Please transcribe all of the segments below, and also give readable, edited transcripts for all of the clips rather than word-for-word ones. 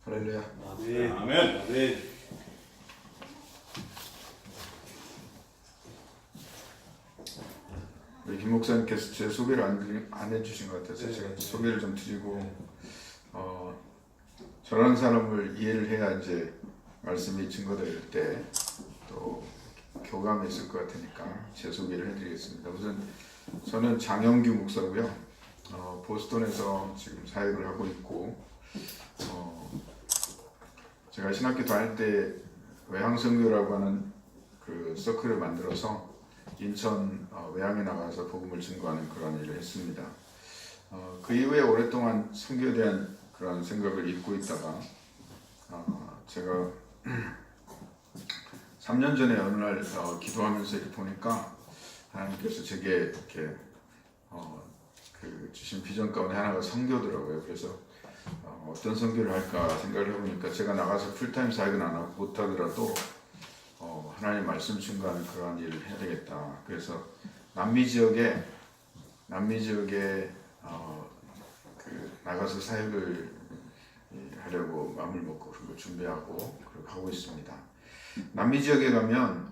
할렐루야. 아멘. 아멘. 아멘. 우리 김 목사님께서 제 소개를 안 해주신 것 같아서 네, 제가 네. 소개를 좀 드리고 저런 사람을 이해를 해야 이제 말씀이 증거될 때 또 교감이 있을 것 같으니까 제 소개를 해드리겠습니다. 우선 저는 장영규 목사고요. 보스턴에서 지금 사역을 하고 있고 제가 신학교 다닐 때 외항선교라고 하는 그 서클을 만들어서 인천 외항에 나가서 복음을 증거하는 그런 일을 했습니다. 그 이후에 오랫동안 선교에 대한 그런 생각을 잊고 있다가 제가 3년 전에 어느 날 기도하면서 이렇게 보니까 하나님께서 제게 이렇게 그 주신 비전 가운데 하나가 선교더라고요. 그래서 어떤 선교를 할까 생각을 해보니까 제가 나가서 풀타임 사역은 못하더라도 하나님 말씀 증거하는 그런 일을 해야 되겠다. 그래서 남미 지역에 그 나가서 사역을 하려고 마음을 먹고 그리고 준비하고 그렇게 하고 있습니다. 남미 지역에 가면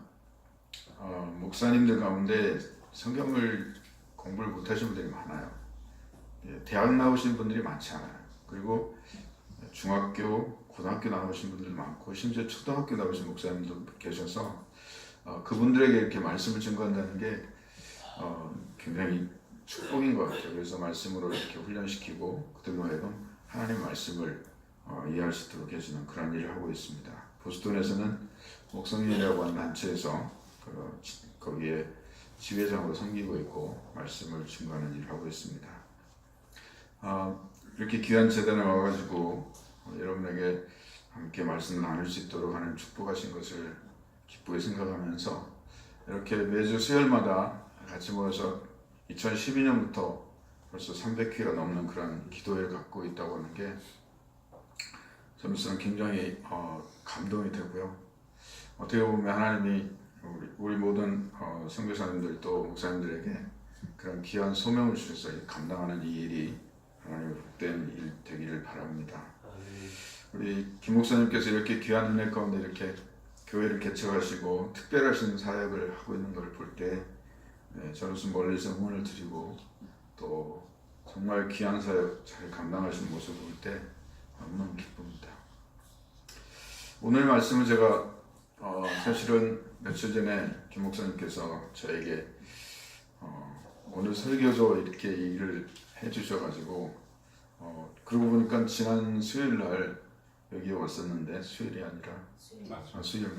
목사님들 가운데 성경을 공부를 못하신 분들이 많아요. 대학 나오신 분들이 많지 않아요. 그리고 중학교, 고등학교 나오신 분들 많고 심지어 초등학교 나오신 목사님도 계셔서 그분들에게 이렇게 말씀을 증거한다는 게 굉장히 축복인 것 같아요. 그래서 말씀으로 이렇게 훈련시키고 그들로 하여금 하나님의 말씀을 이해할 수 있도록 해주는 그런 일을 하고 있습니다. 보스턴에서는 목성인이라고 하는 단체에서 거기에 지회장으로 섬기고 있고 말씀을 증거하는 일을 하고 있습니다. 이렇게 귀한 재단에 와가지고 여러분에게 함께 말씀을 나눌 수 있도록 하는 축복하신 것을 기쁘게 생각하면서 이렇게 매주 수요일마다 같이 모여서 2012년부터 벌써 300회가 넘는 그런 기도회를 갖고 있다고 하는 게 저로서는 굉장히 감동이 되고요. 어떻게 보면 하나님이 우리 모든 선교사님들 또 목사님들에게 그런 귀한 소명을 주셔서 감당하는 이 일이 하나님의 복된 일 되기를 바랍니다. 우리 김 목사님께서 이렇게 귀한 은혜 가운데 이렇게 교회를 개척하시고 특별하신 사역을 하고 있는 걸 볼 때 저로서 멀리서 응원을 드리고 또 정말 귀한 사역 잘 감당하시는 모습을 볼 때 너무너무 기쁩니다. 오늘 말씀은 제가 사실은 며칠 전에 김 목사님께서 저에게 오늘 설교조 이렇게 일을 해주셔가지고 그러고 보니까 지난 수요일 날 여기 왔었는데 수요일이 아니라 수요일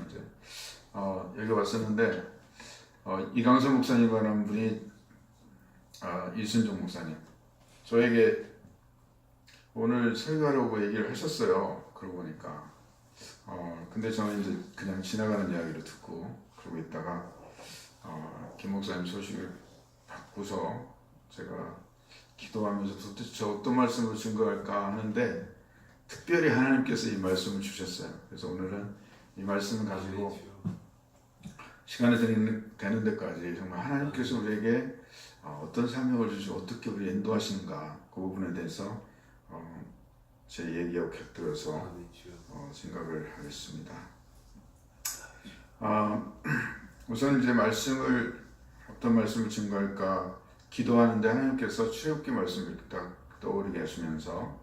맞아요. 여기 왔었는데 이강선 목사님이라는 분이 이순종 목사님 저에게 오늘 설교하려고 얘기를 하셨어요. 그러고 보니까 근데 저는 이제 그냥 지나가는 이야기를 듣고 그러고 있다가 김 목사님 소식을 받고서 제가 기도하면서 도대체 어떤 말씀으로 증거할까 하는데 특별히 하나님께서 이 말씀을 주셨어요. 그래서 오늘은 이 말씀을 가지고 시간이 되는 데까지 정말 하나님께서 우리에게 어떤 사명을 주시고 어떻게 우리 인도하시는가 그 부분에 대해서 제 얘기하고 곁들여서 생각을 하겠습니다. 우선 이제 어떤 말씀을 증거할까 기도하는데 하나님께서 출애굽기 말씀을 딱 떠오르게 하시면서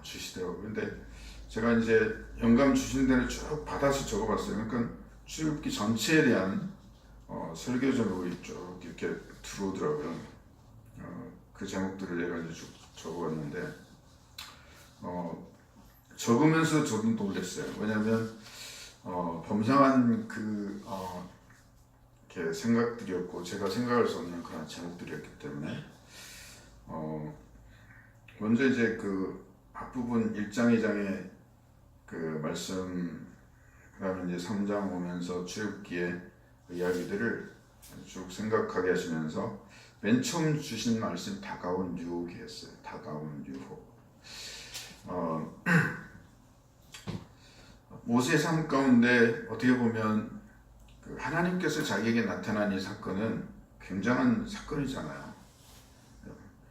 주시더라고요. 근데 제가 이제 영감 주신 대로 쭉 받아서 적어봤어요. 그러니까 출애굽기 전체에 대한 설교 제목이 쭉 이렇게 들어오더라고요. 그 제목들을 내가 쭉 적어봤는데 적으면서 저도 놀랐어요. 왜냐하면 범상한 이렇게 생각들이었고 제가 생각할 수 없는 그런 제목들이었기 때문에 먼저 이제 그 앞부분 1장 2장의 그 말씀 그다음에 이제 3장 오면서 출애굽기의 이야기들을 쭉 생각하게 하시면서 맨 처음 주신 말씀 다가온 유혹이었어요. 다가온 유혹. 모세의 삶 가운데 어떻게 보면 그 하나님께서 자기에게 나타난 이 사건은 굉장한 사건이잖아요.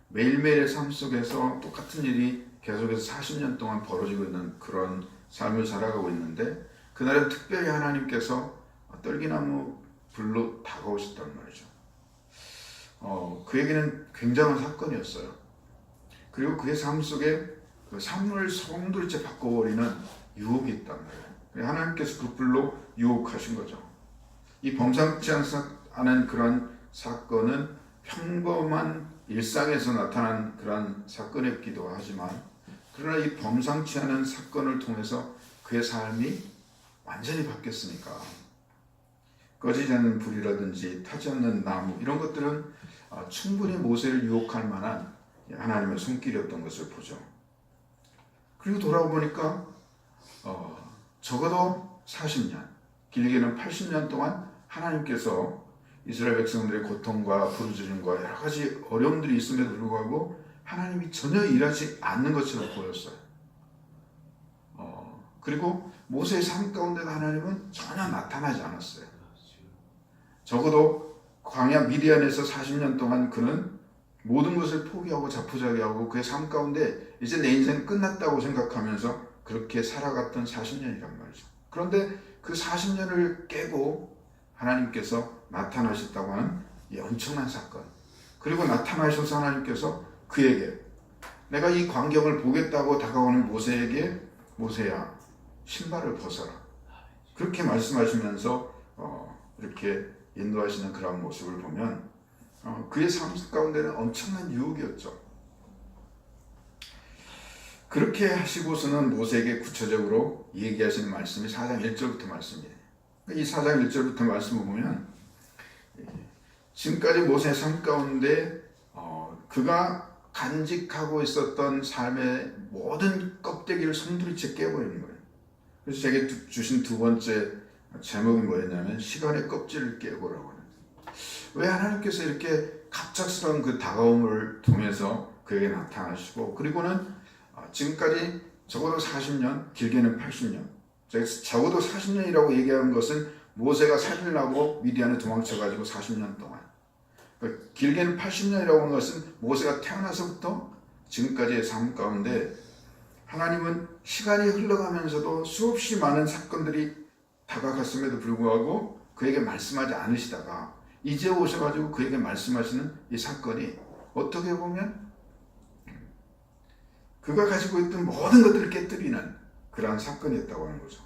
매일매일의 삶 속에서 똑같은 일이 계속해서 40년 동안 벌어지고 있는 그런 삶을 살아가고 있는데 그날은 특별히 하나님께서 떨기나무 불로 다가오셨단 말이죠. 그에게는 굉장한 사건이었어요. 그리고 그의 삶 속에 그 삶을 송두리째 바꿔버리는 유혹이 있단 말이에요. 하나님께서 그 불로 유혹하신 거죠. 이 범상치 않은 그런 사건은 평범한 일상에서 나타난 그런 사건이기도 하지만 그러나 이 범상치 않은 사건을 통해서 그의 삶이 완전히 바뀌었으니까 꺼지지 않는 불이라든지 타지 않는 나무 이런 것들은 충분히 모세를 유혹할 만한 하나님의 손길이었던 것을 보죠. 그리고 돌아보니까 적어도 40년, 길게는 80년 동안 하나님께서 이스라엘 백성들의 고통과 부르짖음과 여러 가지 어려움들이 있음에도 불구하고 하나님이 전혀 일하지 않는 것처럼 보였어요. 그리고 모세의 삶 가운데도 하나님은 전혀 나타나지 않았어요. 적어도 광야 미디안에서 40년 동안 그는 모든 것을 포기하고 자포자기하고 그의 삶 가운데 이제 내 인생 끝났다고 생각하면서 그렇게 살아갔던 40년이란 말이죠. 그런데 그 40년을 깨고 하나님께서 나타나셨다고 하는 이 엄청난 사건, 그리고 나타나셔서 하나님께서 그에게 내가 이 광경을 보겠다고 다가오는 모세에게 모세야 신발을 벗어라 그렇게 말씀하시면서 이렇게 인도하시는 그런 모습을 보면 그의 삶 가운데는 엄청난 유혹이었죠. 그렇게 하시고서는 모세에게 구체적으로 얘기하시는 말씀이 4장 1절부터 말씀이에요. 이 4장 1절부터 말씀을 보면 지금까지 모세의 삶 가운데 그가 간직하고 있었던 삶의 모든 껍데기를 송두리째 깨버리는 거예요. 그래서 제게 주신 두 번째 제목이 뭐였냐면 시간의 껍질을 깨고라고 하는. 왜 하나님께서 이렇게 갑작스러운 그 다가옴을 통해서 그에게 나타나시고 그리고는 지금까지 적어도 40년, 길게는 80년, 적어도 40년이라고 얘기하는 것은 모세가 살인하고 미디안에 도망쳐가지고 40년 동안, 길게는 80년이라고 하는 것은 모세가 태어나서부터 지금까지의 삶 가운데 하나님은 시간이 흘러가면서도 수없이 많은 사건들이 다가갔음에도 불구하고 그에게 말씀하지 않으시다가 이제 오셔가지고 그에게 말씀하시는 이 사건이 어떻게 보면 그가 가지고 있던 모든 것들을 깨뜨리는 그러한 사건이었다고 하는 거죠.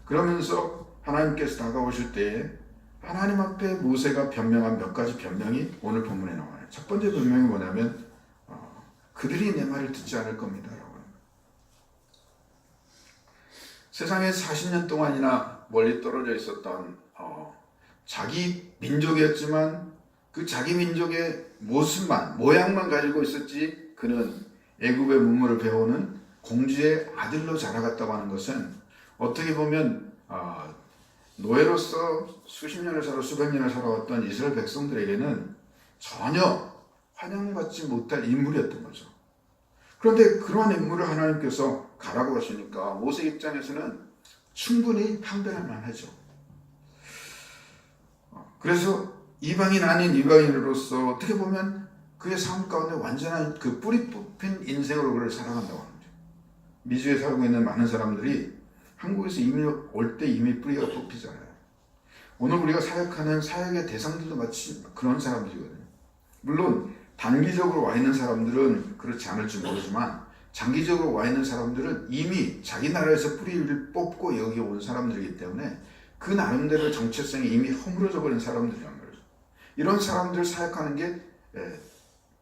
그러면서 하나님께서 다가오실 때에 하나님 앞에 모세가 변명한 몇 가지 변명이 오늘 본문에 나와요. 첫 번째 변명이 뭐냐면 그들이 내 말을 듣지 않을 겁니다 라고 하는 거예요. 세상에 40년 동안이나 멀리 떨어져 있었던 자기 민족이었지만 그 자기 민족의 모습만 모양만 가지고 있었지 그는 애굽의 문물을 배우는 공주의 아들로 자라갔다고 하는 것은 어떻게 보면 노예로서 수십 년을 살아 수백 년을 살아왔던 이스라엘 백성들에게는 전혀 환영받지 못할 인물이었던 거죠. 그런데 그러한 인물을 하나님께서 가라고 하시니까 모세 입장에서는 충분히 판단할 만하죠. 그래서 이방인 아닌 이방인으로서 어떻게 보면 그의 삶 가운데 완전한 그 뿌리 뽑힌 인생으로 그를 살아간다고 합니다. 미주에 살고 있는 많은 사람들이 한국에서 이미 올 때 이미 뿌리가 뽑히잖아요. 오늘 우리가 사역하는 사역의 대상들도 마치 그런 사람들이거든요. 물론 단기적으로 와 있는 사람들은 그렇지 않을지 모르지만 장기적으로 와 있는 사람들은 이미 자기 나라에서 뿌리를 뽑고 여기 온 사람들이기 때문에 그 나름대로 정체성이 이미 허물어져 버린 사람들이란 말이죠. 이런 사람들 사역하는 게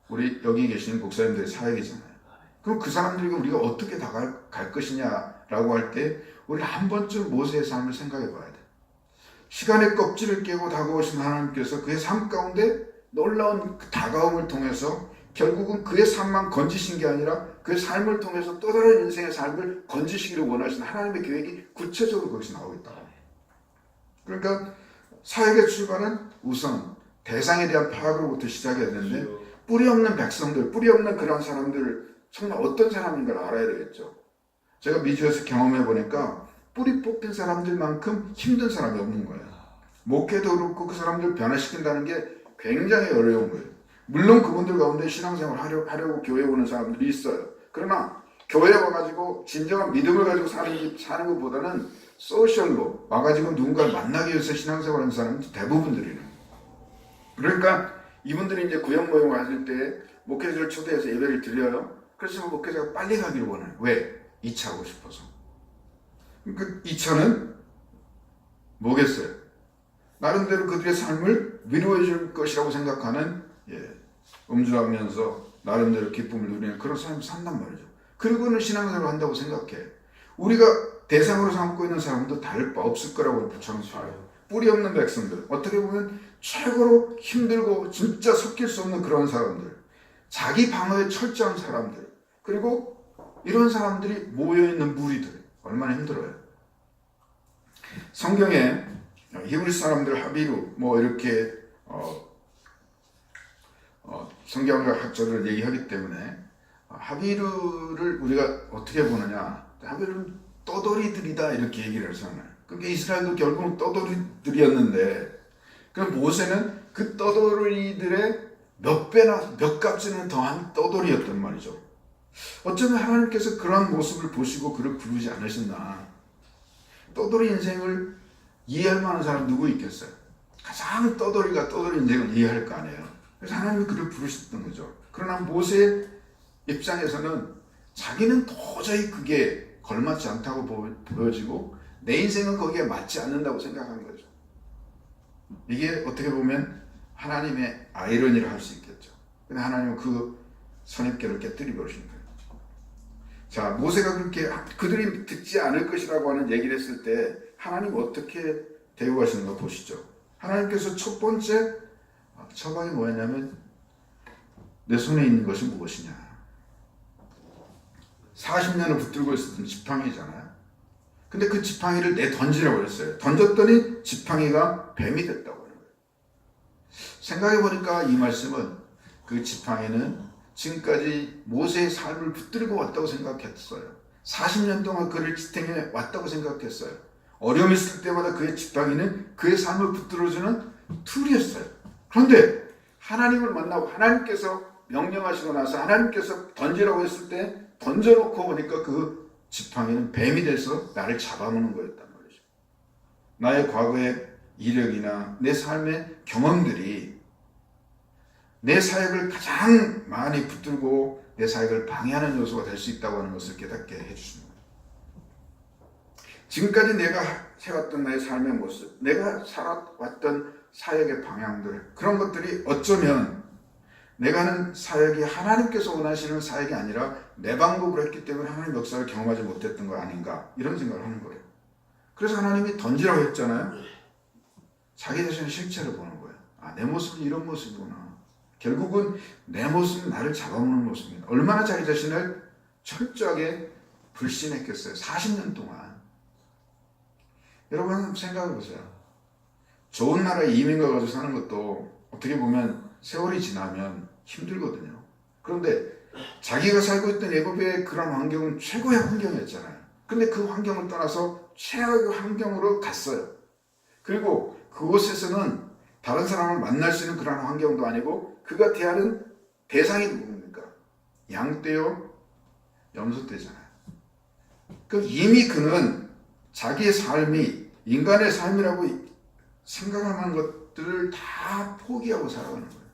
우리 여기 계시는 목사님들의 사역이잖아요. 그럼 그 사람들에게 우리가 어떻게 다가갈 것이냐라고 할 때 우리 한 번쯤 모세의 삶을 생각해 봐야 돼. 시간의 껍질을 깨고 다가오신 하나님께서 그의 삶 가운데 놀라운 그 다가옴을 통해서 결국은 그의 삶만 건지신 게 아니라 그의 삶을 통해서 또 다른 인생의 삶을 건지시기를 원하시는 하나님의 계획이 구체적으로 거기서 나오고 있다. 그러니까 사역의 출발은 우선 대상에 대한 파악으로부터 시작해야 되는데 뿌리 없는 백성들, 뿌리 없는 그런 사람들 정말 어떤 사람인가를 알아야 되겠죠. 제가 미주에서 경험해 보니까 뿌리 뽑힌 사람들만큼 힘든 사람이 없는 거예요. 목회도 그렇고 그 사람들 변화시킨다는 게 굉장히 어려운 거예요. 물론 그분들 가운데 신앙생활 하려고 교회에 오는 사람들이 있어요. 그러나 교회에 와가지고 진정한 믿음을 가지고 사는 것보다는 소셜로 와가지고 누군가를 만나기 위해서 신앙생활하는 사람은 대부분들이에요. 그러니까 이분들이 이제 구역 모임 왔을 때 목회자를 초대해서 예배를 드려요. 그래서 목회자가 빨리 가기를 원해요. 왜? 2차 하고 싶어서. 그 2차는 뭐겠어요? 나름대로 그들의 삶을 위로해 줄 것이라고 생각하는 음주하면서 나름대로 기쁨을 누리는 그런 삶을 산단 말이죠. 그리고는 신앙생활을 한다고 생각해. 우리가 대상으로 삼고 있는 사람도 다를 바 없을 거라고 부정해요. 뿌리 없는 백성들, 어떻게 보면 최고로 힘들고 진짜 섞일 수 없는 그런 사람들, 자기 방어에 철저한 사람들, 그리고 이런 사람들이 모여있는 무리들, 얼마나 힘들어요. 성경에 히브리 사람들 하비루 뭐 이렇게 성경과 학자들 얘기하기 때문에 하비루를 우리가 어떻게 보느냐, 하비루는 떠돌이들이다 이렇게 얘기를 하잖아요. 그러니까 이스라엘도 결국은 떠돌이들이었는데 그럼 모세는 그 떠돌이들의 몇 배나 몇 값이나 더한 떠돌이였단 말이죠. 어쩌면 하나님께서 그런 모습을 보시고 그를 부르지 않으셨나. 떠돌이 인생을 이해할 만한 사람 누구 있겠어요? 가장 떠돌이가 떠돌이 인생을 이해할 거 아니에요. 그래서 하나님이 그를 부르셨던 거죠. 그러나 모세의 입장에서는 자기는 도저히 그게 걸맞지 않다고 보여지고 내 인생은 거기에 맞지 않는다고 생각한 거죠. 이게 어떻게 보면 하나님의 아이러니를 할 수 있겠죠. 근데 하나님은 그 선입견을 깨뜨려 버리신 거예요. 자, 모세가 그렇게 그들이 듣지 않을 것이라고 하는 얘기를 했을 때 하나님 어떻게 대우하시는 거 보시죠. 하나님께서 첫 번째 처방이 뭐였냐면 내 손에 있는 것이 무엇이냐. 40년을 붙들고 있었던 지팡이잖아요. 근데 그 지팡이를 던지라고 했어요. 던졌더니 지팡이가 뱀이 됐다고 하는 거예요. 생각해보니까 이 말씀은 그 지팡이는 지금까지 모세의 삶을 붙들고 왔다고 생각했어요. 40년 동안 그를 지탱해 왔다고 생각했어요. 어려움이 있을 때마다 그의 지팡이는 그의 삶을 붙들어주는 툴이었어요. 그런데 하나님을 만나고 하나님께서 명령하시고 나서 하나님께서 던지라고 했을 때 던져놓고 보니까 그 지팡이는 뱀이 돼서 나를 잡아먹는 거였단 말이죠. 나의 과거의 이력이나 내 삶의 경험들이 내 사역을 가장 많이 붙들고 내 사역을 방해하는 요소가 될 수 있다고 하는 것을 깨닫게 해주십니다. 지금까지 내가 해왔던 나의 삶의 모습, 내가 살아왔던 사역의 방향들, 그런 것들이 어쩌면 내가 하는 사역이 하나님께서 원하시는 사역이 아니라 내 방법으로 했기 때문에 하나님 역사를 경험하지 못했던 거 아닌가, 이런 생각을 하는 거예요. 그래서 하나님이 던지라고 했잖아요. 자기 자신의 실체를 보는 거예요. 아, 내 모습은 이런 모습이구나. 결국은 내 모습은 나를 잡아먹는 모습입니다. 얼마나 자기 자신을 철저하게 불신했겠어요. 40년 동안. 여러분 한번 생각해 보세요. 좋은 나라에 이민 가가지고 사는 것도 어떻게 보면 세월이 지나면 힘들거든요. 그런데 자기가 살고 있던 애굽의 그런 환경은 최고의 환경이었잖아요. 근데 그 환경을 떠나서 최악의 환경으로 갔어요. 그리고 그곳에서는 다른 사람을 만날 수 있는 그런 환경도 아니고 그가 대하는 대상이 누굽니까? 양떼요, 염소떼잖아요. 그 이미 그는 자기의 삶이 인간의 삶이라고 생각할 만한 것들을 다 포기하고 살아가는 거예요.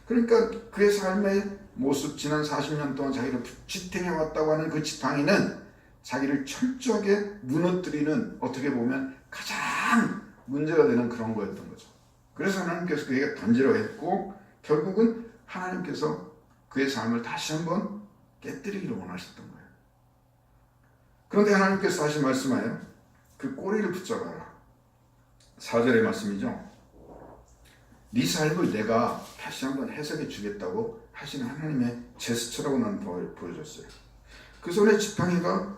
그러니까 그의 삶의 모습, 지난 40년 동안 자기를 지탱해왔다고 하는 그 지팡이는 자기를 철저하게 무너뜨리는, 어떻게 보면 가장 문제가 되는 그런 거였던 거죠. 그래서 하나님께서 그에게 던지라고 했고 결국은 하나님께서 그의 삶을 다시 한번 깨뜨리기를 원하셨던 거예요. 그런데 하나님께서 다시 말씀하여 그 꼬리를 붙잡아라. 4절의 말씀이죠. 네 삶을 내가 다시 한번 해석해 주겠다고 하시는 하나님의 제스처라고 나는 보여줬어요. 그 손에 지팡이가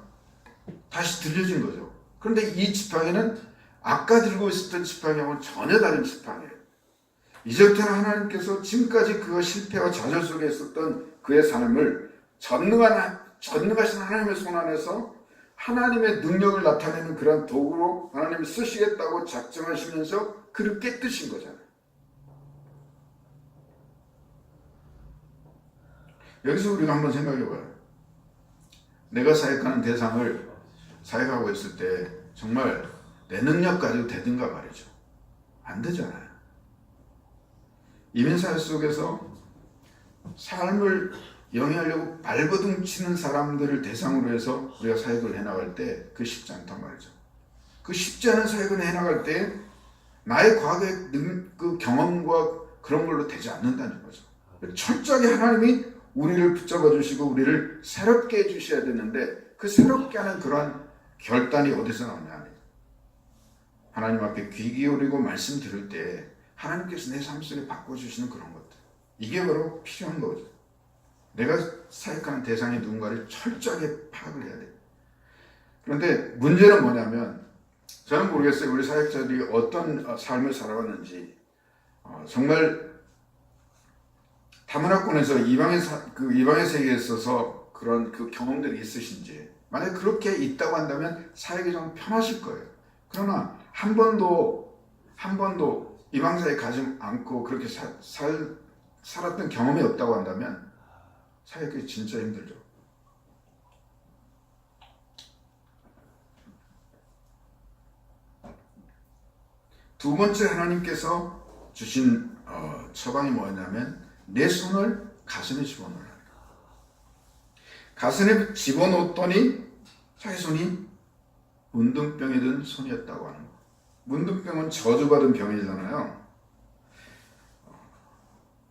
다시 들려진 거죠. 그런데 이 지팡이는 아까 들고 있었던 지팡이하고는 전혀 다른 지팡이예요. 이제부터는 하나님께서 지금까지 그가 실패와 좌절 속에 있었던 그의 삶을 전능하신 하나님의 손 안에서 하나님의 능력을 나타내는 그런 도구로 하나님이 쓰시겠다고 작정하시면서 그를 깨뜨신 거잖아요. 여기서 우리가 한번 생각해 봐요. 내가 사역하는 대상을 사역하고 있을 때 정말 내 능력 가지고 되든가 말이죠. 안 되잖아요. 이민사회 속에서 삶을 영위하려고 발버둥 치는 사람들을 대상으로 해서 우리가 사역을 해나갈 때 그 쉽지 않단 말이죠. 그 쉽지 않은 사역을 해나갈 때 나의 과거의 그 경험과 그런 걸로 되지 않는다는 거죠. 철저하게 하나님이 우리를 붙잡아 주시고 우리를 새롭게 해주셔야 되는데 그 새롭게 하는 그러한 결단이 어디서 나오냐. 하나님 앞에 귀 기울이고 말씀 들을 때 하나님께서 내 삶 속에 바꿔주시는 그런 것들. 이게 바로 필요한 거죠. 내가 사역하는 대상이 누군가를 철저하게 파악을 해야 돼. 그런데 문제는 뭐냐면 저는 모르겠어요. 우리 사역자들이 어떤 삶을 살아왔는지. 정말 타문화권에서 이방의 세계에 있어서 그런 그 경험들이 있으신지. 만약 그렇게 있다고 한다면 사역이 좀 편하실 거예요. 그러나 한 번도 이방사에 가지 않고 그렇게 살았던 경험이 없다고 한다면 사역이 진짜 힘들죠. 두 번째 하나님께서 주신 처방이 뭐였냐면 내 손을 가슴에 집어넣으라. 가슴에 집어넣었더니 자기 손이 문둥병이 든 손이었다고 하는 거. 문둥병은 저주받은 병이잖아요.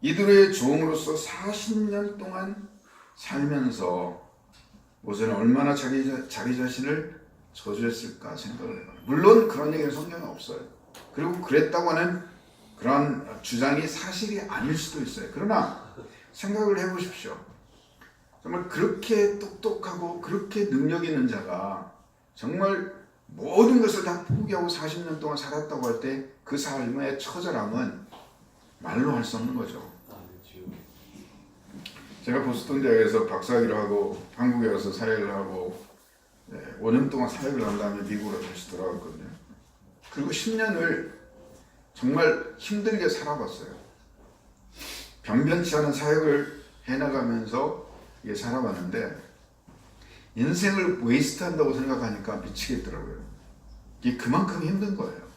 이들의 종으로서 40년 동안 살면서 모세는 얼마나 자기 자신을 저주했을까 생각을 해봐요. 물론 그런 얘기는 성경에 없어요. 그리고 그랬다고 하는 그런 주장이 사실이 아닐 수도 있어요. 그러나 생각을 해보십시오. 정말 그렇게 똑똑하고 그렇게 능력 있는 자가 정말 모든 것을 다 포기하고 40년 동안 살았다고 할 때 그 삶의 처절함은 말로 할 수 없는 거죠. 제가 보스턴 대학에서 박사학위를 하고 한국에 와서 사역을 하고 5년 동안 사역을 한 다음에 미국으로 다시 돌아왔거든요. 그리고 10년을 정말 힘들게 살아봤어요. 변변치 않은 사역을 해나가면서 살아봤는데 인생을 웨이스트한다고 생각하니까 미치겠더라고요. 이게 그만큼 힘든 거예요.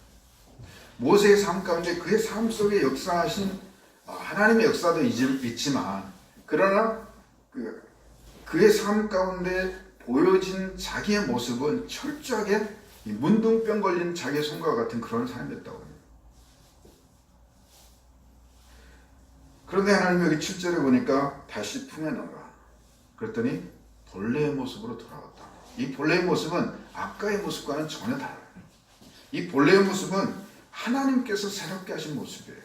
모세의 삶 가운데 그의 삶 속에 역사하신 하나님의 역사도 있지만 그러나 그의 삶 가운데 보여진 자기의 모습은 철저하게 이 문둥병 걸린 자기의 손과 같은 그런 삶이었다고 합니다. 그런데 하나님 여기 7절에 보니까 다시 품에 넣어라. 그랬더니 본래의 모습으로 돌아왔다. 이 본래의 모습은 아까의 모습과는 전혀 달라요. 이 본래의 모습은 하나님께서 새롭게 하신 모습이에요.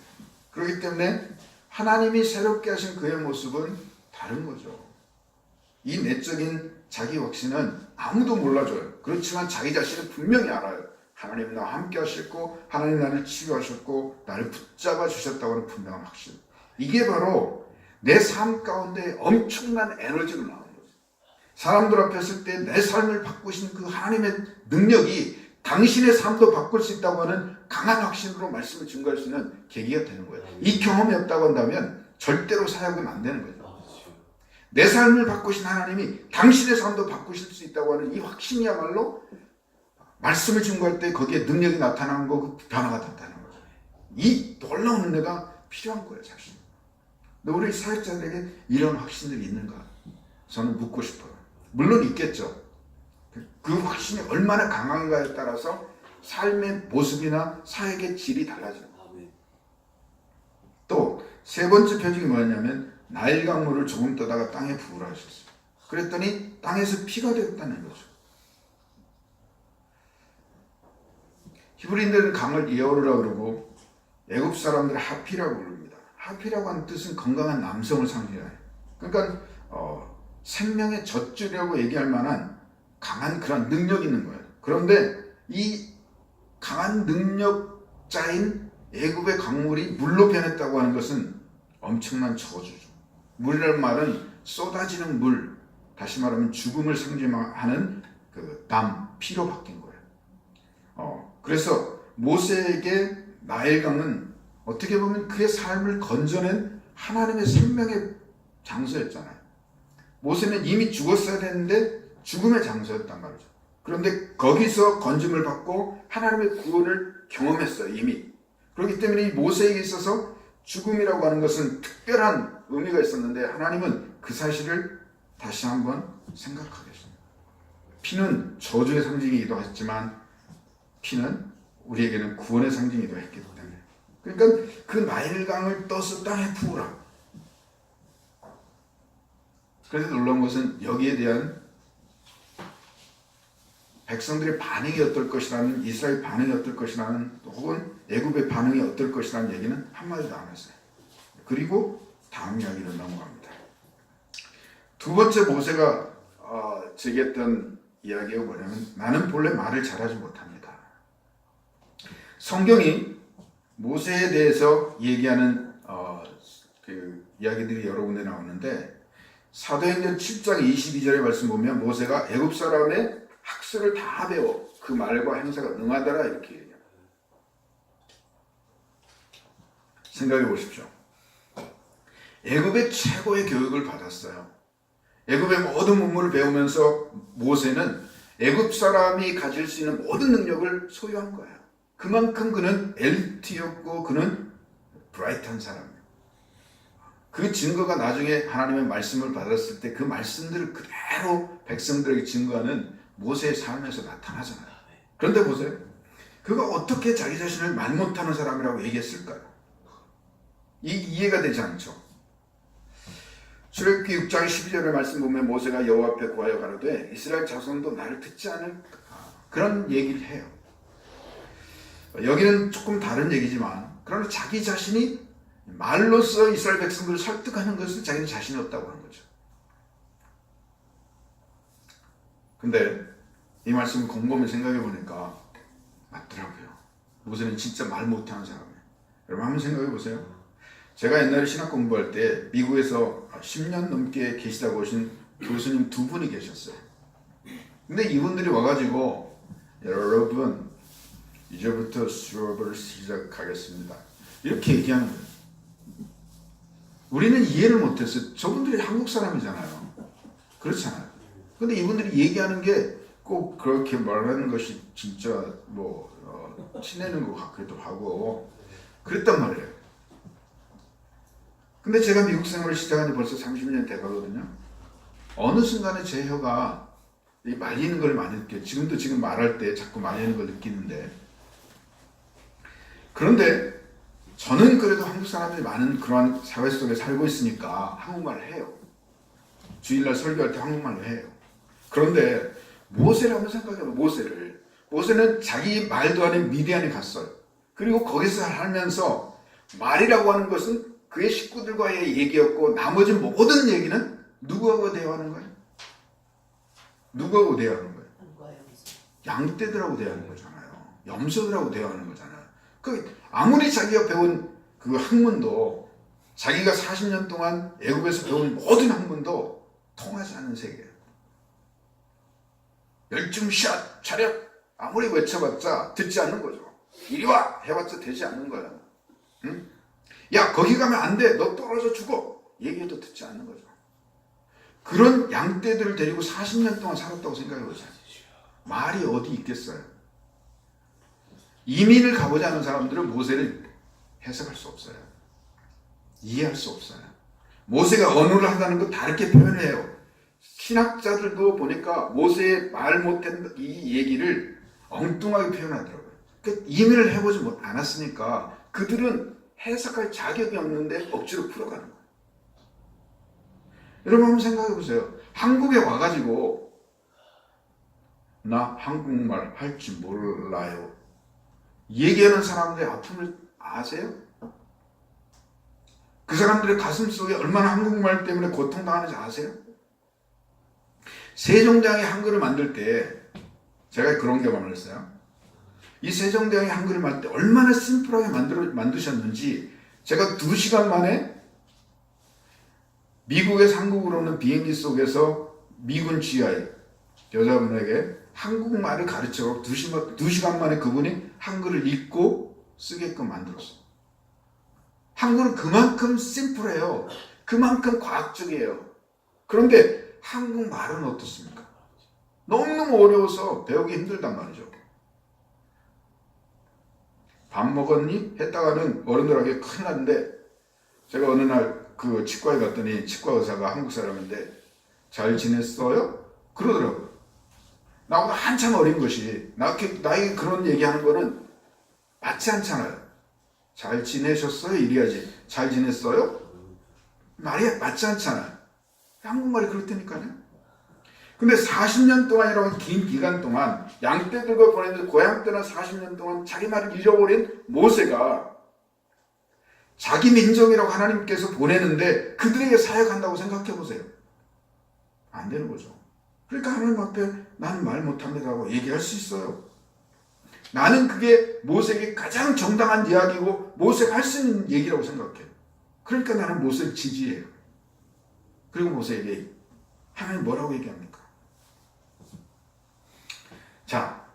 그렇기 때문에 하나님이 새롭게 하신 그의 모습은 다른 거죠. 이 내적인 자기 확신은 아무도 몰라줘요. 그렇지만 자기 자신은 분명히 알아요. 하나님 나와 함께 하셨고 하나님 나를 치유하셨고 나를 붙잡아 주셨다고 하는 분명한 확신. 이게 바로 내 삶 가운데 엄청난 에너지로 나오는 거죠. 사람들 앞에 섰을 때 내 삶을 바꾸신 그 하나님의 능력이 당신의 삶도 바꿀 수 있다고 하는 강한 확신으로 말씀을 증거할 수 있는 계기가 되는 거예요. 이 경험이 없다고 한다면 절대로 사역은 안 되는 거죠. 내 삶을 바꾸신 하나님이 당신의 삶도 바꾸실 수 있다고 하는 이 확신이야말로 말씀을 증거할 때 거기에 능력이 나타나는 거고 변화가 됐다는 거죠. 이 놀라운 은혜가 필요한 거예요, 사실. 근데 우리 사역자들에게 이런 확신들이 있는가? 저는 묻고 싶어요. 물론 있겠죠. 그 확신이 얼마나 강한가에 따라서 삶의 모습이나 사역의 질이 달라져요. 또 세 번째 표징이 뭐였냐면 나일 강물을 조금 떠다가 땅에 부으라 하셨어요. 그랬더니 땅에서 피가 되었다는 거죠. 히브리인들은 강을 이어르라 그러고 애굽 사람들은 하피라고 부릅니다. 하피라고 하는 뜻은 건강한 남성을 상징해요. 그러니까 생명의 젖주려고 얘기할 만한 강한 그런 능력이 있는 거예요. 그런데 이 강한 능력자인 애굽의 강물이 물로 변했다고 하는 것은 엄청난 저주죠. 물이라는 말은 쏟아지는 물, 다시 말하면 죽음을 상징하는 그 땀, 피로 바뀐 거예요. 그래서 모세에게 나일강은 어떻게 보면 그의 삶을 건져낸 하나님의 생명의 장소였잖아요. 모세는 이미 죽었어야 됐는데 죽음의 장소였단 말이죠. 그런데 거기서 건짐을 받고 하나님의 구원을 경험했어요, 이미. 그렇기 때문에 이 모세에게 있어서 죽음이라고 하는 것은 특별한 의미가 있었는데 하나님은 그 사실을 다시 한번 생각하게 했습니다. 피는 저주의 상징이기도 했지만 피는 우리에게는 구원의 상징이기도 했기 때문에, 그러니까 그 나일강을 떠서 땅에 부으라. 그래서 놀라운 것은 여기에 대한 백성들의 반응이 어떨 것이라는, 이스라엘 반응이 어떨 것이라는, 혹은 애굽의 반응이 어떨 것이라는 얘기는 한마디도 안 했어요. 그리고 다음 이야기로 넘어갑니다. 두 번째 모세가 제기했던 이야기가 뭐냐면, 나는 본래 말을 잘하지 못합니다. 성경이 모세에 대해서 얘기하는 그 이야기들이 여러 군데 나오는데, 사도행전 7장 22절의 말씀 보면 모세가 애굽 사람의 학설을 다 배워 그 말과 행사가 능하더라 이렇게 얘기합니다. 생각해 보십시오. 애굽의 최고의 교육을 받았어요. 애굽의 모든 문물을 배우면서 모세는 애굽 사람이 가질 수 있는 모든 능력을 소유한 거예요. 그만큼 그는 엘리트였고 그는 브라이트한 사람이에요. 그 증거가 나중에 하나님의 말씀을 받았을 때 그 말씀들을 그대로 백성들에게 증거하는 모세의 삶에서 나타나잖아요. 그런데 보세요. 그가 어떻게 자기 자신을 말 못하는 사람이라고 얘기했을까요? 이해가 되지 않죠. 출애굽기 6장 12절의 말씀 보면 모세가 여호와 앞에 구하여 가로되 이스라엘 자손도 나를 듣지 않을까, 그런 얘기를 해요. 여기는 조금 다른 얘기지만, 그러나 자기 자신이 말로써 이스라엘 백성들을 설득하는 것은 자기는 자신이 없다고 하는 거죠. 근데 이 말씀을 곰곰이 생각해 보니까 맞더라고요. 모세는 진짜 말 못하는 사람이에요. 여러분 한번 생각해 보세요. 제가 옛날에 신학 공부할 때 미국에서 10년 넘게 계시다고 오신 교수님 두 분이 계셨어요. 근데 이분들이 와가지고 여러분 이제부터 수업을 시작하겠습니다 이렇게 얘기하는 거예요. 우리는 이해를 못했어요. 저분들이 한국 사람이잖아요. 그렇잖아요. 근데 이분들이 얘기하는 게 꼭 그렇게 말하는 것이 진짜 치내는 것 같기도 하고 그랬단 말이에요. 근데 제가 미국 생활을 시작한 지 벌써 30년 돼가거든요. 어느 순간에 제 혀가 말리는 걸 많이 느껴요. 지금 말할 때 자꾸 말리는 걸 느끼는데, 그런데 저는 그래도 한국 사람들이 많은 그러한 사회 속에 살고 있으니까 한국말을 해요. 주일날 설교할 때 한국말로 해요. 그런데 모세를 한번 생각해봐요. 모세는 자기 말도 아닌 미디안에 갔어요. 그리고 거기서 살면서 말이라고 하는 것은 그의 식구들과의 얘기였고, 나머지 모든 얘기는 누구하고 대화하는 거예요? 누구하고 대화하는 거예요? 양떼들하고 대화하는 거잖아요. 염소들하고 대화하는 거잖아요. 아무리 자기가 배운 그 학문도, 자기가 40년 동안 애굽에서 배운 모든 학문도 통하지 않는 세계예요. 열중샷 차렷 아무리 외쳐봤자 듣지 않는 거죠. 이리와 해봤자 되지 않는 거야. 응? 야 거기 가면 안 돼, 너 떨어져 죽어, 얘기해도 듣지 않는 거죠. 그런 양떼들을 데리고 40년 동안 살았다고 생각해보세요. 말이 어디 있겠어요. 이민을 가보지 않은 사람들은 모세를 해석할 수 없어요. 이해할 수 없어요. 모세가 언어를 한다는 거 다르게 표현을 해요. 신학자들도 보니까 모세의 말 못한 이 얘기를 엉뚱하게 표현하더라고요. 그러니까 이민을 해보지 않았으니까 그들은 해석할 자격이 없는데 억지로 풀어가는 거예요. 여러분 한번 생각해 보세요. 한국에 와가지고 나 한국말 할 줄 몰라요 얘기하는 사람들의 아픔을 아세요? 그 사람들의 가슴 속에 얼마나 한국말 때문에 고통당하는지 아세요? 세종대왕이 한글을 만들 때 제가 그런 경험을 했어요. 이 세종대왕이 한글을 만들 때 얼마나 심플하게 만드셨는지, 제가 2시간 만에 미국에서 한국으로 오는 비행기 속에서 미군 GI 여자분에게 한국말을 가르쳐 2시간 만에 그분이 한글을 읽고 쓰게끔 만들었어요. 한글은 그만큼 심플해요. 그만큼 과학적이에요. 그런데 한국말은 어떻습니까? 너무너무 어려워서 배우기 힘들단 말이죠. 밥 먹었니? 했다가는 어른들에게 큰일 났는데, 제가 어느 날 그 치과에 갔더니 치과 의사가 한국 사람인데 잘 지냈어요? 그러더라고요. 나보다 한참 어린 것이 나에게 그런 얘기하는 거는 맞지 않잖아요. 잘 지내셨어요? 이래야지. 잘 지냈어요? 말이 맞지 않잖아요. 한국말이 그렇다니까요. 근데 40년 동안이라고 긴 기간 동안 양떼들과 보냈는데 고향 때는 40년 동안 자기 말을 잃어버린 모세가 자기 민족이라고 하나님께서 보내는데 그들에게 사역한다고 생각해 보세요. 안 되는 거죠. 그러니까 하나님 앞에 나는 말 못합니다라고 얘기할 수 있어요. 나는 그게 모세에게 가장 정당한 이야기고 모세가 할 수 있는 얘기라고 생각해요. 그러니까 나는 모세를 지지해요. 그리고 모세에게 하나님 뭐라고 얘기합니까? 자,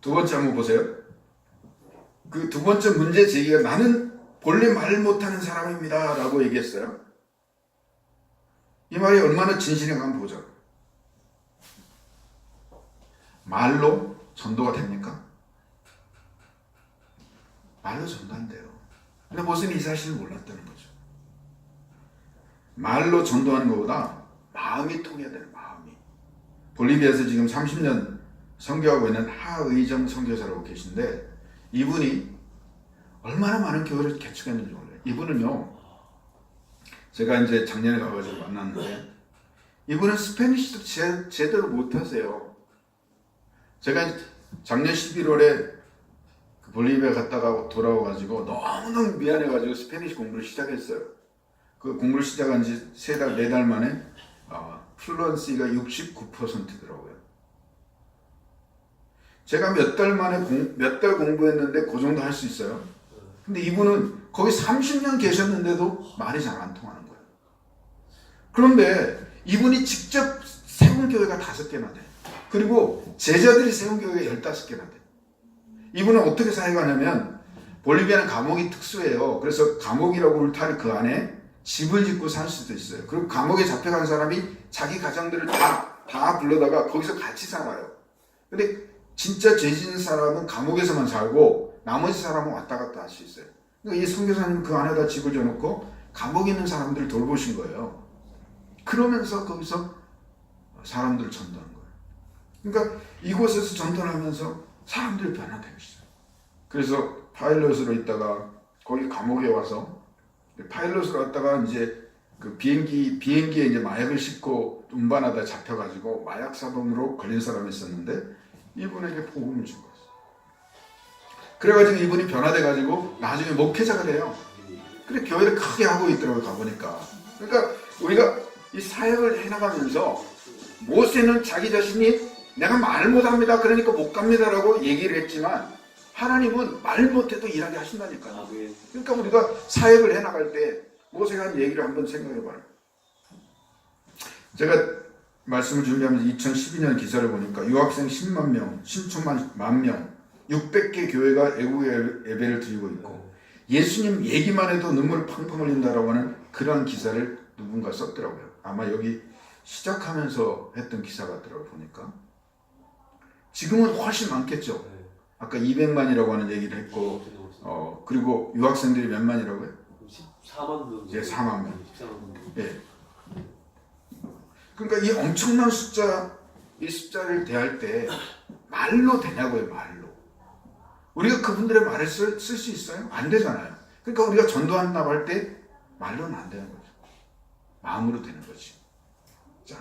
두 번째 한번 보세요. 그 두 번째 문제 제기가 나는 본래 말 못하는 사람입니다 라고 얘기했어요. 이 말이 얼마나 진실인가 한번 보자. 말로 전도가 됩니까? 말로 전도 안 돼요. 근데 모세는 이 사실을 몰랐다는 거죠. 말로 전도하는 것보다 마음이 통해야 돼요. 마음이. 볼리비아에서 지금 30년 선교하고 있는 하의정 선교사라고 계신데 이분이 얼마나 많은 교회를 개척했는지 몰라요. 이분은요, 제가 이제 작년에 가가지고 만났는데 이분은 스페니쉬도 제대로 못하세요. 제가 작년 11월에 볼리비아 갔다가 돌아와가지고 너무너무 미안해가지고 스페니쉬 공부를 시작했어요. 그 공부를 시작한 지 3달, 4달 만에 플루언시가 69%더라고요. 제가 몇 달 만에 몇 달 공부했는데 그 정도 할 수 있어요. 근데 이분은 거기 30년 계셨는데도 말이 잘 안 통하는 거예요. 그런데 이분이 직접 세운 교회가 5개나 돼요. 그리고 제자들이 세운 교회가 15개나 돼요. 이분은 어떻게 사역하냐면 볼리비아는 감옥이 특수해요. 그래서 감옥이라고 울타리 그 안에 집을 짓고 살 수도 있어요. 그리고 감옥에 잡혀간 사람이 자기 가정들을 다 불러다가 거기서 같이 살아요. 근데 진짜 죄 짓는 사람은 감옥에서만 살고 나머지 사람은 왔다 갔다 할 수 있어요. 그러니까 이 선교사님 그 안에다 집을 져놓고 감옥에 있는 사람들을 돌보신 거예요. 그러면서 거기서 사람들을 전도한 거예요. 그러니까 이곳에서 전도를 하면서 사람들이 변화되고 있어요. 그래서 파일럿으로 있다가 거기 감옥에 와서 파일럿으로 왔다가 이제 그 비행기에 이제 마약을 싣고 운반하다 잡혀가지고 마약 사범으로 걸린 사람이 있었는데 이분에게 복음을 준 거예요. 그래가지고 이분이 변화돼가지고 나중에 목회자가 돼요. 그래 교회를 크게 하고 있더라고요. 가보니까. 그러니까 우리가 이 사역을 해나가면서 모세는 자기 자신이 내가 말 못합니다. 그러니까 못 갑니다라고 얘기를 했지만 하나님은 말 못해도 일하게 하신다니까요. 그러니까 우리가 사역을 해나갈 때 모세가 한 얘기를 한번 생각해봐요. 제가 말씀을 준비하면서 2012년 기사를 보니까 유학생 10만 명, 신천만 명, 600개 교회가 애국 예배를 드리고 있고 예수님 얘기만 해도 눈물을 팡팡 흘린다라고 하는 그러한 기사를 누군가 썼더라고요. 아마 여기 시작하면서 했던 기사 같더라고요. 보니까 지금은 훨씬 많겠죠. 아까 200만이라고 하는 얘기를 했고 그리고 유학생들이 몇 만이라고요? 14만 명. 예, 4만 명. 14만 명. 예. 그러니까 이 엄청난 이 숫자를 대할 때 말로 되냐고요, 말로. 우리가 그분들의 말을 쓸 수 있어요? 안 되잖아요. 그러니까 우리가 전도한다고 할 때 말로는 안 되는 거죠. 마음으로 되는 거지. 자,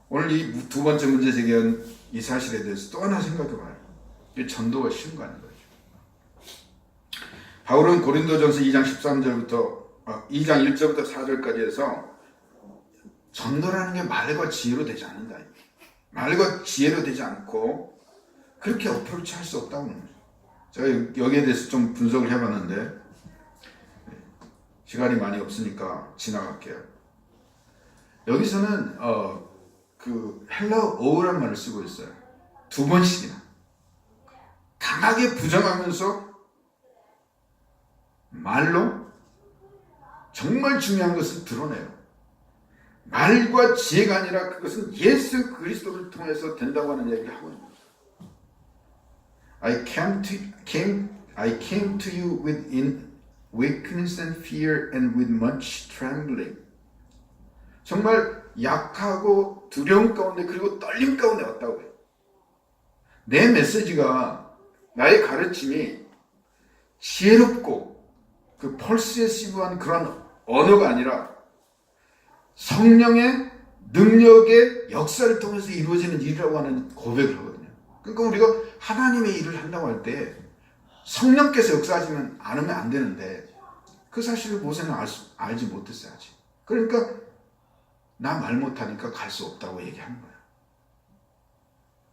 오늘 이 두 번째 문제 제기한 이 사실에 대해서 또 하나 생각해봐요. 이게 전도가 쉬운 거 아닌 거죠. 바울은 고린도전서 2장 1절부터 4절까지 해서 전도라는 게 말과 지혜로 되지 않는다. 말과 지혜로 되지 않고 그렇게 어프로치 할 수 없다고 하는 거죠. 제가 여기에 대해서 좀 분석을 해봤는데 시간이 많이 없으니까 지나갈게요. 여기서는 그 헬라어 어우란 말을 쓰고 있어요. 2번씩이나 강하게 부정하면서 말로 정말 중요한 것을 드러내요. 말과 지혜가 아니라 그것은 예수 그리스도를 통해서 된다고 하는 얘기를 하고 있는 거죠. I came to you in weakness and fear and with much trembling. 정말 약하고 두려움 가운데 그리고 떨림 가운데 왔다고 해요. 내 메시지가, 나의 가르침이 지혜롭고 그 펄세시브한 그런 언어가 아니라 성령의 능력의 역사를 통해서 이루어지는 일이라고 하는 고백을 하거든요. 그러니까 우리가 하나님의 일을 한다고 할 때 성령께서 역사하지는 않으면 안 되는데 그 사실을 모세는 알지 못했어요. 아직. 그러니까 나 말 못하니까 갈 수 없다고 얘기하는 거예요.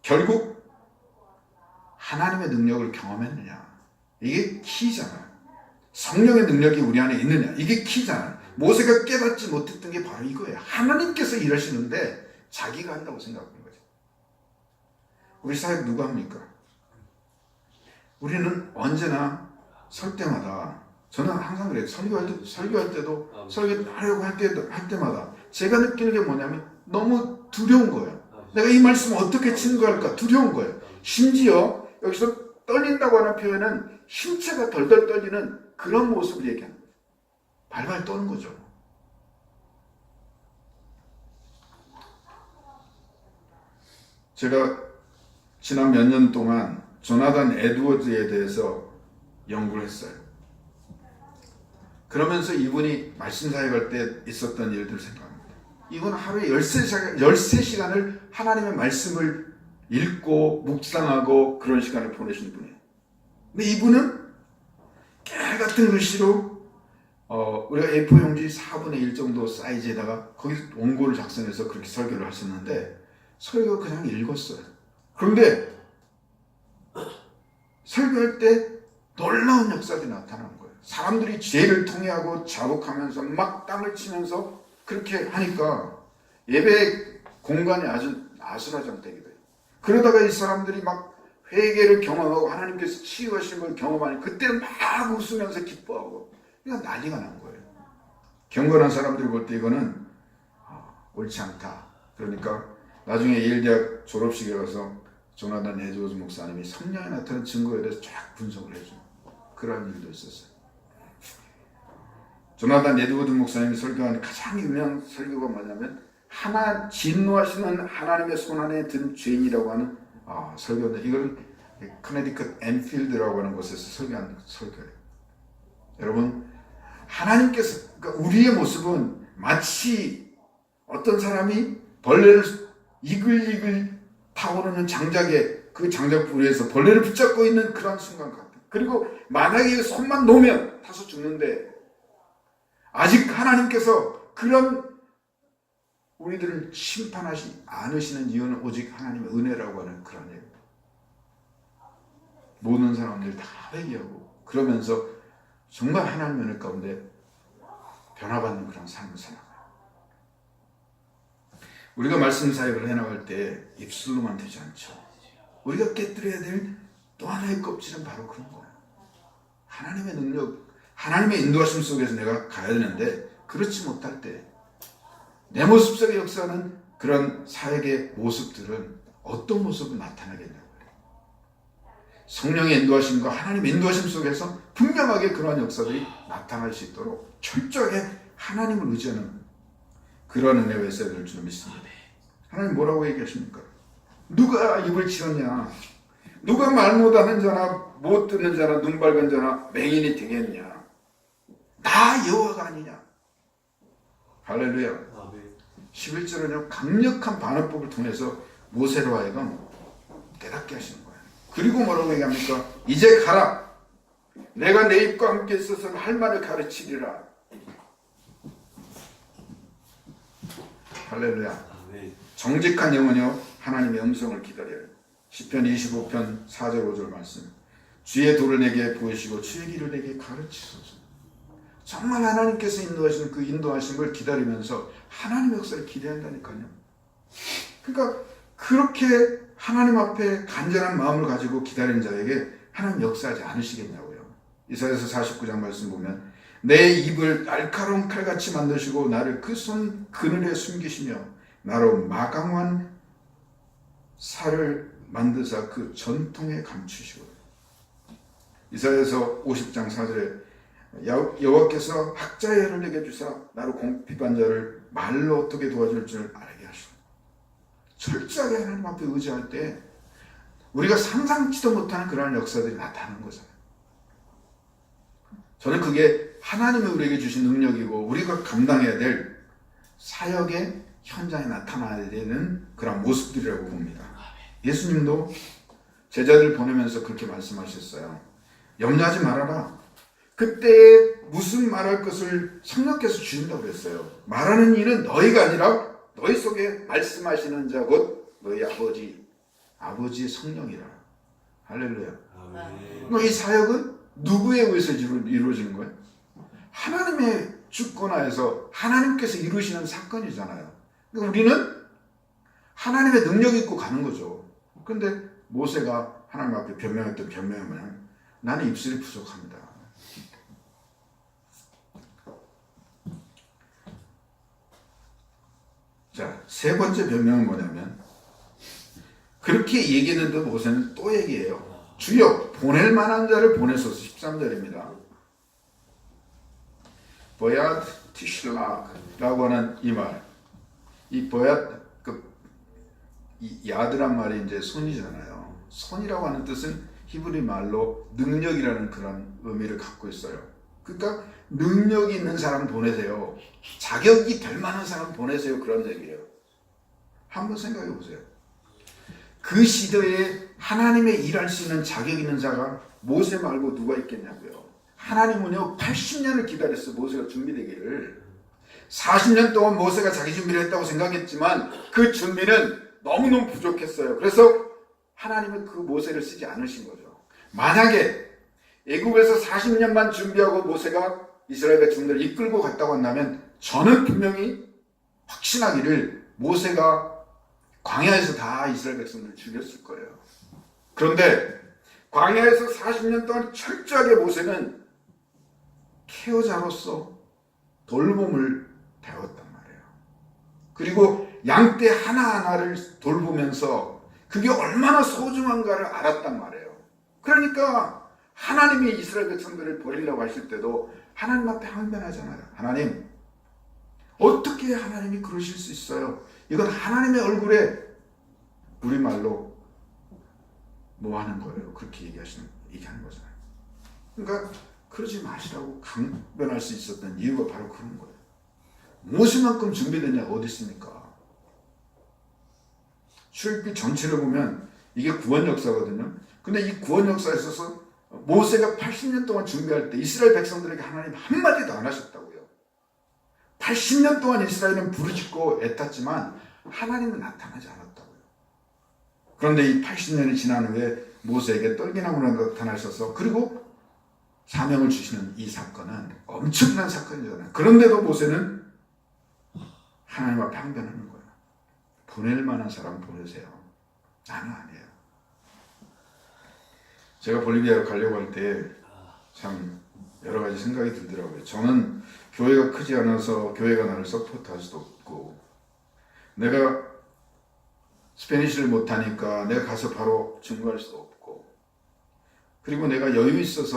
결국 하나님의 능력을 경험했느냐, 이게 키잖아요. 성령의 능력이 우리 안에 있느냐, 이게 키잖아요. 모세가 깨닫지 못했던 게 바로 이거예요. 하나님께서 일하시는데 자기가 한다고 생각하는 거죠. 우리 사역 누가 합니까? 우리는 언제나 설 때마다, 저는 항상 그래요. 설교할 때도 설교하려고 할 때마다 제가 느끼는 게 뭐냐면 너무 두려운 거예요. 내가 이 말씀을 어떻게 증거할까 두려운 거예요. 심지어 여기서 떨린다고 하는 표현은 신체가 덜덜 떨리는 그런 모습을 얘기하는 거예요. 발발 떠는 거죠. 제가 지난 몇 년 동안 조나단 에드워즈에 대해서 연구를 했어요. 그러면서 이분이 말씀 사역할 때 있었던 일들을 생각합니다. 이분 하루에 13시간을 하나님의 말씀을 읽고 묵상하고 그런 시간을 보내시는 분이에요. 근데 이분은 깨같은 글씨로 우리가 A4 용지 4분의 1 정도 사이즈에다가 거기서 원고를 작성해서 그렇게 설교를 하셨는데 설교가 그냥 읽었어요. 그런데 설교할 때 놀라운 역사들이 나타나는 거예요. 사람들이 죄를 통회하고 자복하면서 막 땅을 치면서 그렇게 하니까 예배 공간이 아주 아수라장되게 돼요. 그러다가 이 사람들이 막 회개를 경험하고 하나님께서 치유하신 걸 경험하니 그때는 막 웃으면서 기뻐하고 그냥 난리가 난 거예요. 경건한 사람들이 볼 때 이거는 옳지 않다. 그러니까 나중에 예일대학 졸업식에 가서 조나단 에드워즈 목사님이 성령이 나타난 증거에 대해서 쫙 분석을 해줘요. 그런 일도 있었어요. 조나단 에드워즈 목사님이 설교하는 가장 유명한 설교가 뭐냐면 진노하시는 하나님의 손안에 든 죄인이라고 하는 설교인데 이거는 커네디컷 앤필드라고 하는 곳에서 설교한 설교예요. 여러분 하나님께서 그러니까 우리의 모습은 마치 어떤 사람이 벌레를 이글이글 타오르는 장작에 그 장작 부리에서 벌레를 붙잡고 있는 그런 순간 같아요. 그리고 만약에 손만 놓으면 타서 죽는데 아직 하나님께서 그런 우리들을 심판하지 않으시는 이유는 오직 하나님의 은혜라고 하는 그런 얘기입니다. 모든 사람들 다 회개하고 그러면서 정말 하나님의 은혜 가운데 변화받는 그런 삶을 살아가요. 우리가 말씀 사역을 해나갈 때 입술로만 되지 않죠. 우리가 깨뜨려야 될 또 하나의 껍질은 바로 그런 거예요. 하나님의 능력, 하나님의 인도하심 속에서 내가 가야 되는데 그렇지 못할 때 내 모습 속에 역사하는 그런 사역의 모습들은 어떤 모습으로 나타나겠냐고요. 성령의 인도하심과 하나님의 인도하심 속에서 분명하게 그러한 역사들이 나타날 수 있도록 철저하게 하나님을 의지하는 그런 은혜가 있어야 될 줄 믿습니다. 하나님 뭐라고 얘기하십니까? 누가 입을 치렀냐? 누가 말 못하는 자나 못 듣는 자나 눈 밝은 자나 맹인이 되겠냐? 나 여호와가 아니냐? 할렐루야. 11절은요 강력한 반어법을 통해서 모세로 하여금 깨닫게 하시는 거예요. 그리고 뭐라고 얘기합니까? 이제 가라. 내가 내 입과 함께 있어서 할 말을 가르치리라. 할렐루야. 정직한 영혼이요 하나님의 음성을 기다려요. 시편 25편 4절 5절 말씀. 주의 도를 내게 보이시고 주의 길을 내게 가르치소서. 정말 하나님께서 인도하시는 그 인도하심을 기다리면서 하나님의 역사를 기대한다니까요. 그러니까 그렇게 하나님 앞에 간절한 마음을 가지고 기다리는 자에게 하나님 역사하지 않으시겠냐고요. 이사야서 49장 말씀 보면 내 입을 날카로운 칼같이 만드시고 나를 그 손 그늘에 숨기시며 나로 마강한 살을 만드사 그 전통에 감추시고. 이사야서 50장 4절에 여호와께서 학자의 혀를 내게 주사 나로 공핍한 자를 말로 어떻게 도와줄 줄 알게 하시고. 철저하게 하나님 앞에 의지할 때 우리가 상상치도 못하는 그러한 역사들이 나타나는 거잖아요. 저는 그게 하나님이 우리에게 주신 능력이고 우리가 감당해야 될 사역의 현장에 나타나야 되는 그런 모습들이라고 봅니다. 예수님도 제자들 보내면서 그렇게 말씀하셨어요. 염려하지 말아라. 그때 무슨 말할 것을 성령께서 주신다고 그랬어요. 말하는 이는 너희가 아니라 너희 속에 말씀하시는 자 곧 너희 아버지의 성령이라. 할렐루야. 아멘. 이 사역은 누구에 의해서 이루어지는 거예요? 하나님의 주권하에서 하나님께서 이루시는 사건이잖아요. 그러니까 우리는 하나님의 능력이 있고 가는 거죠. 그런데 모세가 하나님 앞에 변명했던 변명은 나는 입술이 부족합니다. 자, 세 번째 변명은 뭐냐면 그렇게 얘기했는데 모세는 또 얘기해요. 주여 보낼 만한 자를 보내소서. 13절입니다. 보얏 티슐락라고 하는 이 말, 이 보얏 이 야드란 말이 이제 손이잖아요. 손이라고 하는 뜻은 히브리 말로 능력이라는 그런 의미를 갖고 있어요. 그러니까 능력이 있는 사람 보내세요. 자격이 될 만한 사람 보내세요. 그런 얘기예요. 한번 생각해 보세요. 그 시대에 하나님의 일할 수 있는 자격 있는 자가 모세 말고 누가 있겠냐고요. 하나님은요 80년을 기다렸어요. 모세가 준비되기를. 40년 동안 모세가 자기 준비를 했다고 생각했지만 그 준비는 너무너무 부족했어요. 그래서 하나님은 그 모세를 쓰지 않으신 거죠. 만약에 애굽에서 40년만 준비하고 모세가 이스라엘 백성들을 이끌고 갔다고 한다면 저는 분명히 확신하기를 모세가 광야에서 다 이스라엘 백성들을 죽였을 거예요. 그런데 광야에서 40년 동안 철저하게 모세는 케어자로서 돌봄을 배웠단 말이에요. 그리고 양떼 하나하나를 돌보면서 그게 얼마나 소중한가를 알았단 말이에요. 그러니까 하나님이 이스라엘 백성들을 버리려고 하실 때도 하나님 앞에 항변하잖아요. 하나님, 어떻게 하나님이 그러실 수 있어요? 이건 하나님의 얼굴에 우리말로 뭐 하는 거예요? 그렇게 얘기하는 거잖아요. 그러니까 그러지 마시라고 강변할 수 있었던 이유가 바로 그런 거예요. 무엇만큼 준비된 자가 어디 있습니까? 출애굽기 전체를 보면 이게 구원 역사거든요. 근데 이 구원 역사에 있어서 모세가 80년 동안 준비할 때 이스라엘 백성들에게 하나님 한마디도 안 하셨다고요. 80년 동안 이스라엘은 부르짖고 애탔지만 하나님은 나타나지 않았다고요. 그런데 이 80년이 지난 후에 모세에게 떨기나무로 나타나셔서 그리고 사명을 주시는 이 사건은 엄청난 사건이잖아요. 그런데도 모세는 하나님 앞에 항변하는 거예요. 보낼 만한 사람 보내세요. 나는 아니에요. 제가 볼리비아로 가려고 할 때 참 여러 가지 생각이 들더라고요. 저는 교회가 크지 않아서 교회가 나를 서포트할 수도 없고, 내가 스페니쉬를 못하니까 내가 가서 바로 증거할 수도 없고, 그리고 내가 여유 있어서